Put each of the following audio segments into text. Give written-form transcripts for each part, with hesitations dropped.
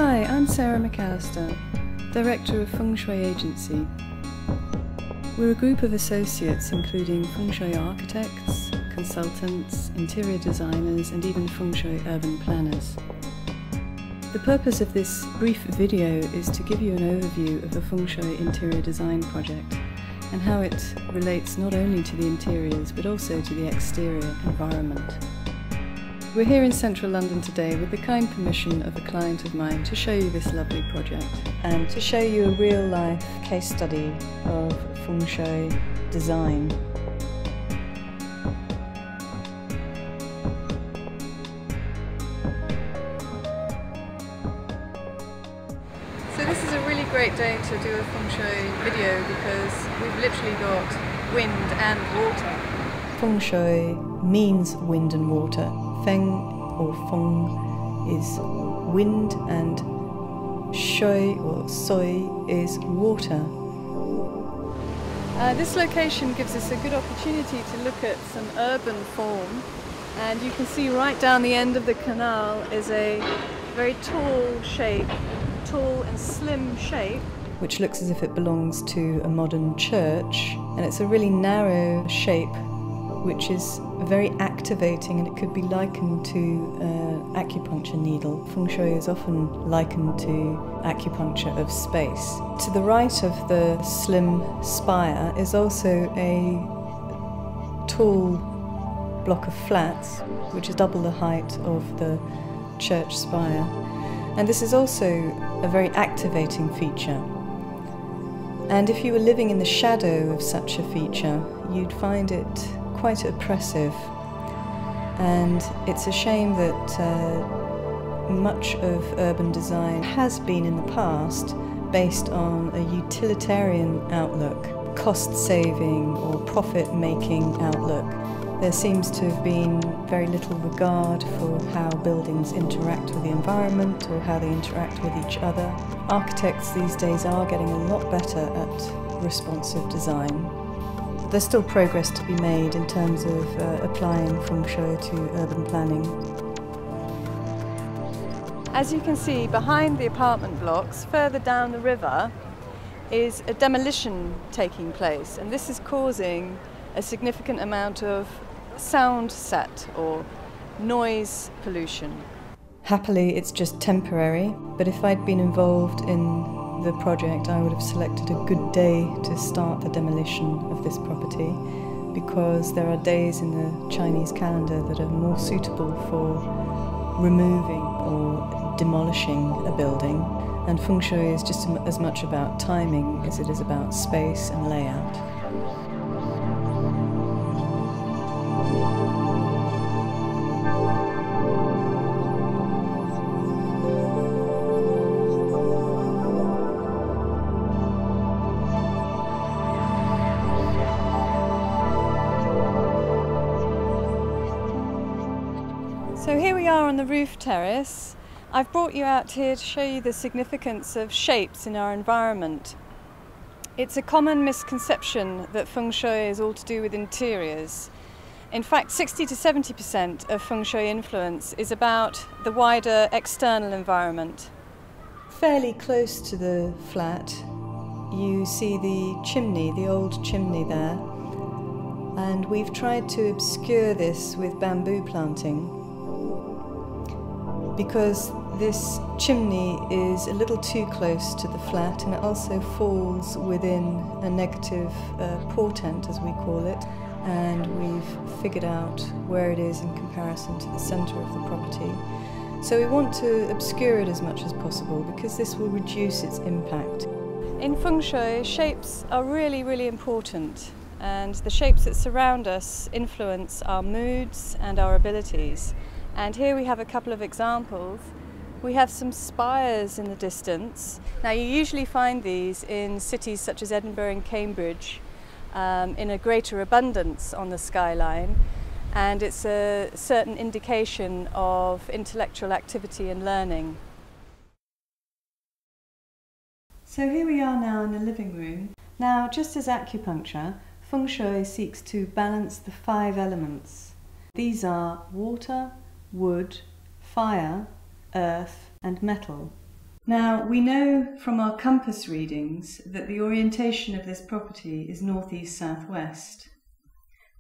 Hi, I'm Sarah McAllister, Director of Feng Shui Agency. We're a group of associates including Feng Shui architects, consultants, interior designers and even Feng Shui urban planners. The purpose of this brief video is to give you an overview of the Feng Shui Interior Design project and how it relates not only to the interiors but also to the exterior environment. We're here in central London today with the kind permission of a client of mine to show you this lovely project and to show you a real-life case study of Feng Shui design. So this is a really great day to do a Feng Shui video because we've literally got wind and water. Feng Shui means wind and water. Feng or Feng is wind and Shui or Sui is water. This location gives us a good opportunity to look at some urban form, and you can see right down the end of the canal is a very tall shape, tall and slim shape, which looks as if it belongs to a modern church, and it's a really narrow shape which is very activating, and it could be likened to an acupuncture needle. Feng Shui is often likened to acupuncture of space. To the right of the slim spire is also a tall block of flats, which is double the height of the church spire. And this is also a very activating feature. And if you were living in the shadow of such a feature, you'd find it quite oppressive, and it's a shame that much of urban design has been in the past based on a utilitarian outlook, cost-saving or profit-making outlook. There seems to have been very little regard for how buildings interact with the environment or how they interact with each other. Architects these days are getting a lot better at responsive design. There's still progress to be made in terms of applying Feng Shui to urban planning. As you can see, behind the apartment blocks, further down the river, is a demolition taking place, and this is causing a significant amount of sound set or noise pollution. Happily, it's just temporary, but if I'd been involved in the project, I would have selected a good day to start the demolition of this property, because there are days in the Chinese calendar that are more suitable for removing or demolishing a building, and Feng Shui is just as much about timing as it is about space and layout. So here we are on the roof terrace. I've brought you out here to show you the significance of shapes in our environment. It's a common misconception that Feng Shui is all to do with interiors. In fact, 60 to 70% of Feng Shui influence is about the wider external environment. Fairly close to the flat, you see the chimney, the old chimney there, and we've tried to obscure this with bamboo planting, because this chimney is a little too close to the flat, and it also falls within a negative portent, as we call it, and we've figured out where it is in comparison to the centre of the property. So we want to obscure it as much as possible because this will reduce its impact. In Feng Shui, shapes are really, really important, and the shapes that surround us influence our moods and our abilities. And here we have a couple of examples. We have some spires in the distance. Now, you usually find these in cities such as Edinburgh and Cambridge in a greater abundance on the skyline, and it's a certain indication of intellectual activity and learning. So here we are now in the living room. Now, just as acupuncture, Feng Shui seeks to balance the 5 elements. These are water, wood, fire, earth and metal. Now, we know from our compass readings that the orientation of this property is northeast-southwest.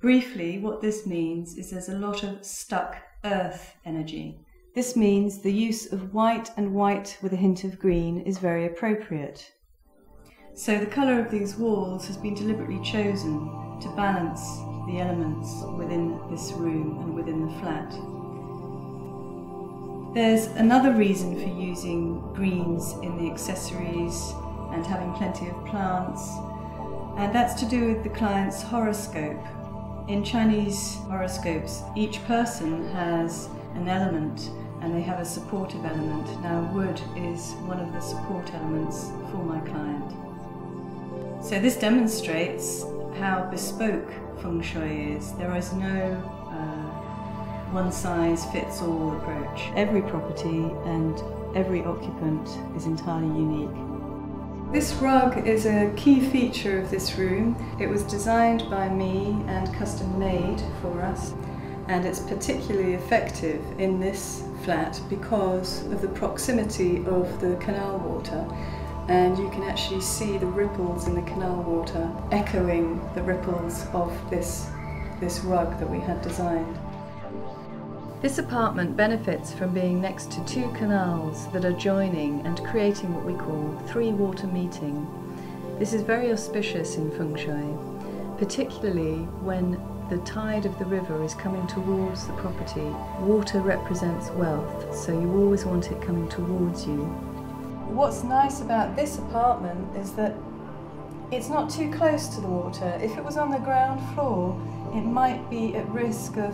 Briefly, what this means is there's a lot of stuck earth energy. This means the use of white and white with a hint of green is very appropriate. So the colour of these walls has been deliberately chosen to balance the elements within this room and within the flat. There's another reason for using greens in the accessories and having plenty of plants, and that's to do with the client's horoscope. In Chinese horoscopes, each person has an element and they have a supportive element. Now, wood is one of the support elements for my client. So this demonstrates how bespoke Feng Shui is. There is no one-size-fits-all approach. Every property and every occupant is entirely unique. This rug is a key feature of this room. It was designed by me and custom made for us, and it's particularly effective in this flat because of the proximity of the canal water, and you can actually see the ripples in the canal water echoing the ripples of this rug that we had designed. This apartment benefits from being next to two canals that are joining and creating what we call three water meeting. This is very auspicious in Feng Shui, particularly when the tide of the river is coming towards the property. Water represents wealth, so you always want it coming towards you. What's nice about this apartment is that it's not too close to the water. If it was on the ground floor, it might be at risk of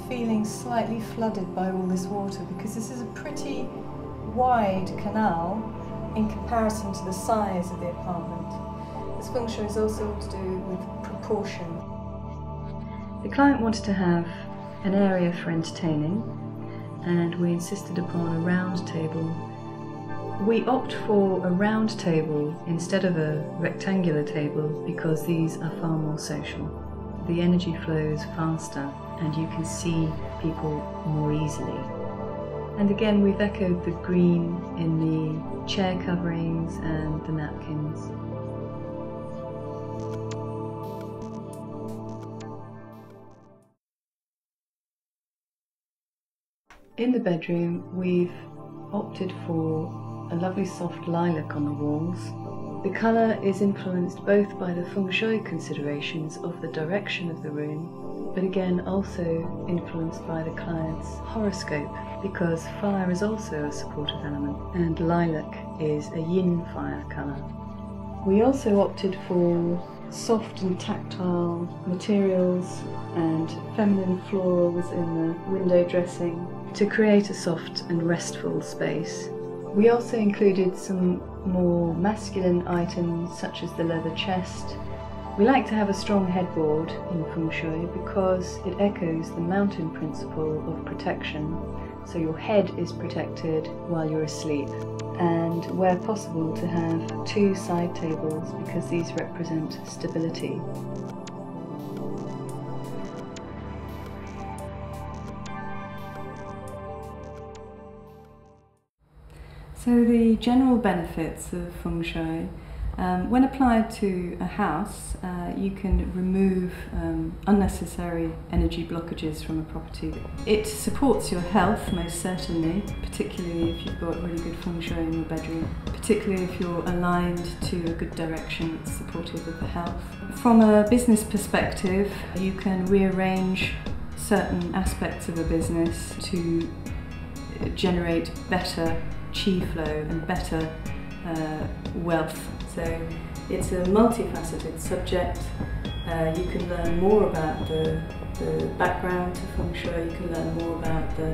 feeling slightly flooded by all this water, because this is a pretty wide canal in comparison to the size of the apartment. This Feng Shui is also to do with proportion. The client wanted to have an area for entertaining, and we insisted upon a round table. We opt for a round table instead of a rectangular table because these are far more social. The energy flows faster and you can see people more easily. And again, we've echoed the green in the chair coverings and the napkins. In the bedroom, we've opted for a lovely soft lilac on the walls. The colour is influenced both by the Feng Shui considerations of the direction of the room, but again also influenced by the client's horoscope, because fire is also a supportive element, and lilac is a yin fire colour. We also opted for soft and tactile materials and feminine florals in the window dressing to create a soft and restful space. We also included some more masculine items such as the leather chest. We like to have a strong headboard in Feng Shui because it echoes the mountain principle of protection, so your head is protected while you're asleep. And where possible to have two side tables because these represent stability. So the general benefits of Feng Shui, when applied to a house, you can remove unnecessary energy blockages from a property. It supports your health, most certainly, particularly if you've got really good Feng Shui in your bedroom, particularly if you're aligned to a good direction that's supportive of the health. From a business perspective, you can rearrange certain aspects of a business to generate better chi flow and better wealth. So it's a multifaceted subject. You can learn more about the background to Feng Shui, you can learn more about the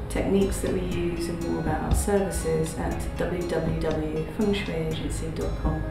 techniques that we use and more about our services at www.fengshuiagency.com.